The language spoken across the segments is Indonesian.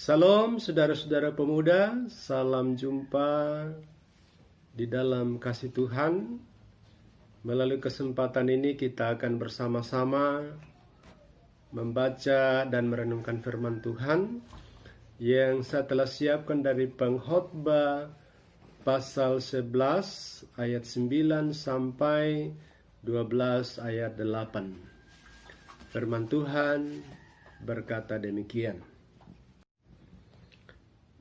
Salam saudara-saudara pemuda, salam jumpa di dalam kasih Tuhan. Melalui kesempatan ini kita akan bersama-sama membaca dan merenungkan firman Tuhan yang saya telah siapkan dari Pengkhotbah pasal 11 ayat 9 sampai 12 ayat 8. Firman Tuhan berkata demikian.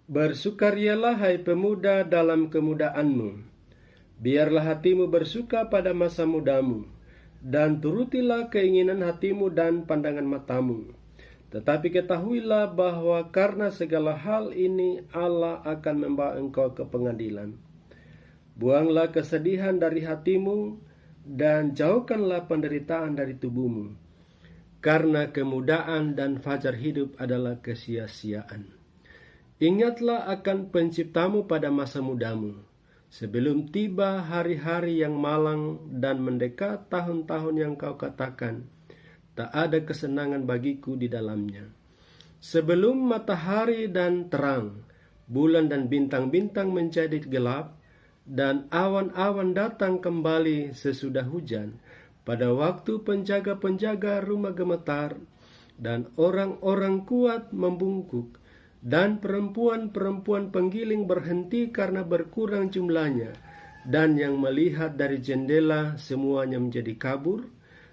Bersukarialah hai pemuda dalam kemudaanmu. Biarlah hatimu bersuka pada masa mudamu, dan turutilah keinginan hatimu dan pandangan matamu. Tetapi ketahuilah bahwa karena segala hal ini Allah akan membawa engkau ke pengadilan. Buanglah kesedihan dari hatimu, dan jauhkanlah penderitaan dari tubuhmu. Karena kemudaan dan fajar hidup adalah kesia-siaan. Ingatlah akan penciptamu pada masa mudamu, sebelum tiba hari-hari yang malang dan mendekat tahun-tahun yang kau katakan, tak ada kesenangan bagiku di dalamnya. Sebelum matahari dan terang, bulan dan bintang-bintang menjadi gelap, dan awan-awan datang kembali sesudah hujan, pada waktu penjaga-penjaga rumah gemetar, dan orang-orang kuat membungkuk, dan perempuan-perempuan penggiling berhenti karena berkurang jumlahnya, dan yang melihat dari jendela semuanya menjadi kabur,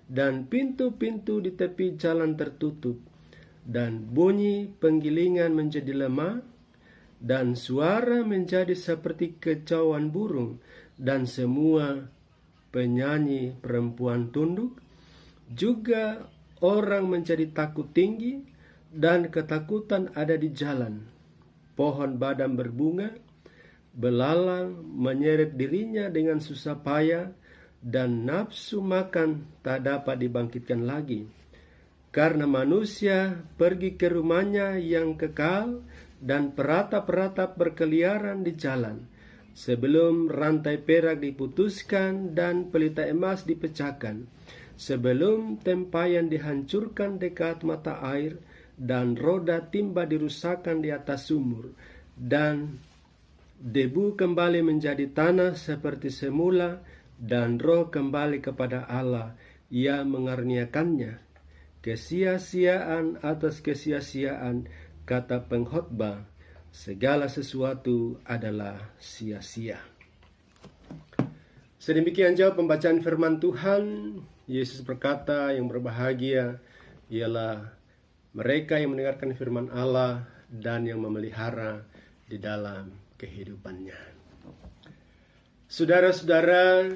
dan pintu-pintu di tepi jalan tertutup, dan bunyi penggilingan menjadi lemah, dan suara menjadi seperti kecauan burung, dan semua penyanyi perempuan tunduk, juga orang menjadi takut tinggi, dan ketakutan ada di jalan. Pohon badam berbunga, belalang menyeret dirinya dengan susah payah, dan nafsu makan tak dapat dibangkitkan lagi. Karena manusia pergi ke rumahnya yang kekal, dan peratap-peratap berkeliaran di jalan. Sebelum rantai perak diputuskan dan pelita emas dipecahkan, sebelum tempayan dihancurkan dekat mata air, dan roda timba dirusakkan di atas sumur, dan debu kembali menjadi tanah seperti semula, dan roh kembali kepada Allah yang mengaruniakannya. Kesia-siaan atas kesia-siaan, kata pengkhotbah, segala sesuatu adalah sia-sia. Sedemikian jauh pembacaan firman Tuhan. Yesus berkata, yang berbahagia ialah mereka yang mendengarkan firman Allah dan yang memelihara di dalam kehidupannya. Saudara-saudara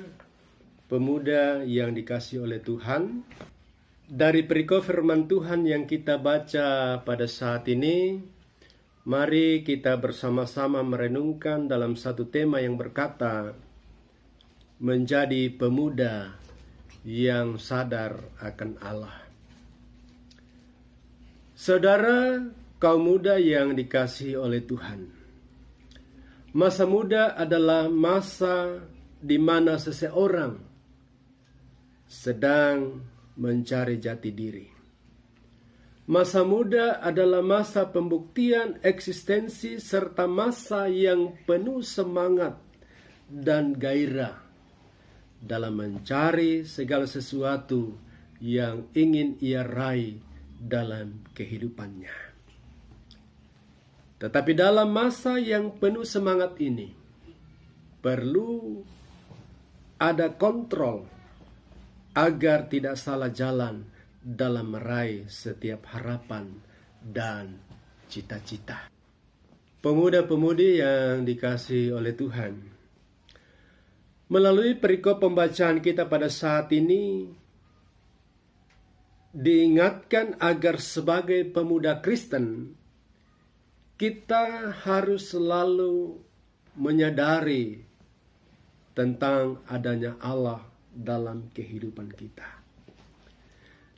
pemuda yang dikasihi oleh Tuhan, dari perikop firman Tuhan yang kita baca pada saat ini, mari kita bersama-sama merenungkan dalam satu tema yang berkata, menjadi pemuda yang sadar akan Allah. Saudara kaum muda yang dikasihi oleh Tuhan, masa muda adalah masa di mana seseorang sedang mencari jati diri. Masa muda adalah masa pembuktian eksistensi serta masa yang penuh semangat dan gairah dalam mencari segala sesuatu yang ingin ia raih dalam kehidupannya. Tetapi dalam masa yang penuh semangat ini, perlu ada kontrol agar tidak salah jalan dalam meraih setiap harapan dan cita-cita. Pemuda-pemudi yang dikasihi oleh Tuhan, melalui perikop pembacaan kita pada saat ini, diingatkan agar sebagai pemuda Kristen, kita harus selalu menyadari tentang adanya Allah dalam kehidupan kita.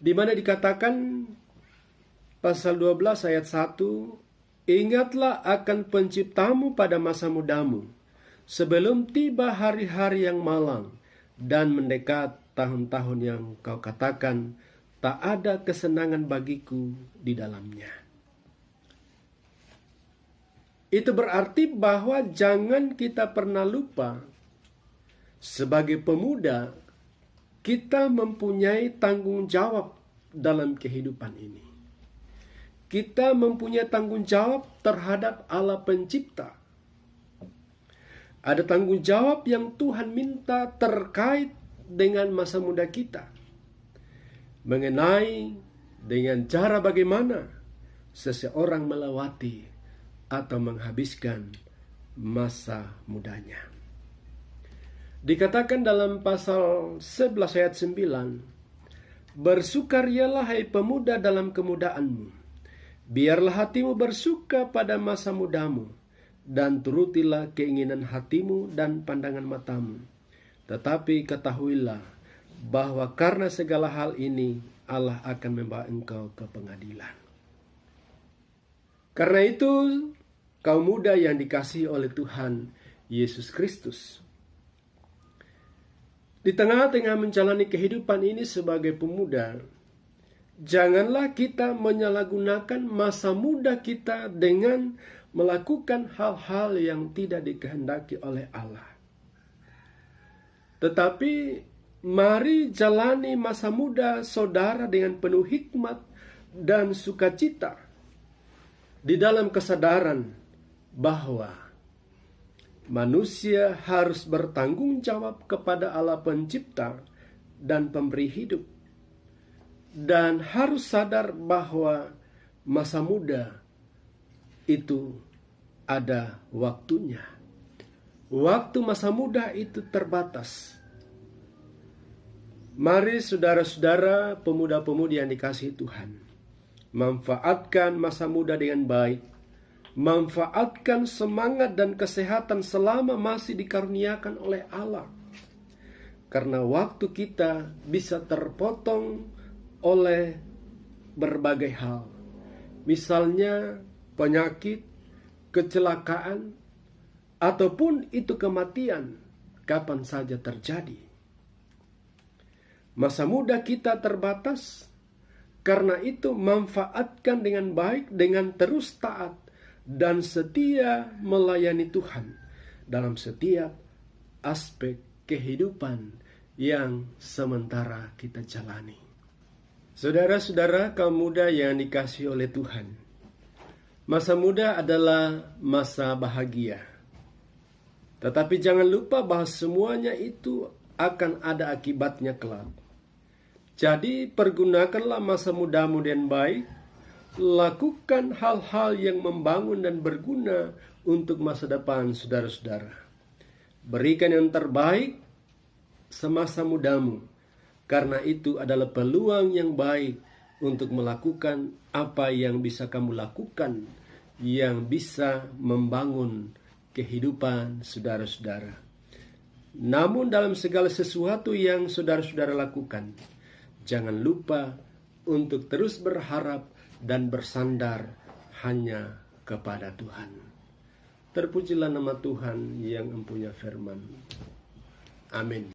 Di mana dikatakan pasal 12 ayat 1, ingatlah akan penciptamu pada masa mudamu, sebelum tiba hari-hari yang malang, dan mendekat tahun-tahun yang kau katakan, tak ada kesenangan bagiku di dalamnya. Itu berarti bahwa jangan kita pernah lupa, sebagai pemuda, kita mempunyai tanggung jawab dalam kehidupan ini. Kita mempunyai tanggung jawab terhadap Allah Pencipta. Ada tanggung jawab yang Tuhan minta terkait dengan masa muda kita, mengenai dengan cara bagaimana seseorang melewati atau menghabiskan masa mudanya. Dikatakan dalam pasal 11 ayat 9, "Bersukarialah hai pemuda dalam kemudaanmu, biarlah hatimu bersuka pada masa mudamu, dan turutilah keinginan hatimu dan pandangan matamu. Tetapi ketahuilah bahwa karena segala hal ini Allah akan membawa engkau ke pengadilan." Karena itu, kaum muda yang dikasihi oleh Tuhan Yesus Kristus, di tengah-tengah menjalani kehidupan ini sebagai pemuda, janganlah kita menyalahgunakan masa muda kita dengan melakukan hal-hal yang tidak dikehendaki oleh Allah. Tetapi mari jalani masa muda saudara dengan penuh hikmat dan sukacita, di dalam kesadaran bahwa manusia harus bertanggung jawab kepada Allah Pencipta dan Pemberi hidup, dan harus sadar bahwa masa muda itu ada waktunya. Waktu masa muda itu terbatas. Mari saudara-saudara, pemuda-pemudi yang dikasihi Tuhan, manfaatkan masa muda dengan baik. Manfaatkan semangat dan kesehatan selama masih dikaruniakan oleh Allah. Karena waktu kita bisa terpotong oleh berbagai hal. Misalnya penyakit, kecelakaan, ataupun itu kematian kapan saja terjadi. Masa muda kita terbatas. Karena itu manfaatkan dengan baik, dengan terus taat dan setia melayani Tuhan dalam setiap aspek kehidupan yang sementara kita jalani. Saudara-saudara kaum muda yang dikasihi oleh Tuhan, masa muda adalah masa bahagia. Tetapi jangan lupa bahwa semuanya itu akan ada akibatnya kelak. Jadi pergunakanlah masa mudamu dengan baik. Lakukan hal-hal yang membangun dan berguna untuk masa depan saudara-saudara. Berikan yang terbaik semasa mudamu, karena itu adalah peluang yang baik untuk melakukan apa yang bisa kamu lakukan, yang bisa membangun kehidupan saudara-saudara. Namun dalam segala sesuatu yang saudara-saudara lakukan, jangan lupa untuk terus berharap dan bersandar hanya kepada Tuhan. Terpujilah nama Tuhan yang mempunyai firman. Amin.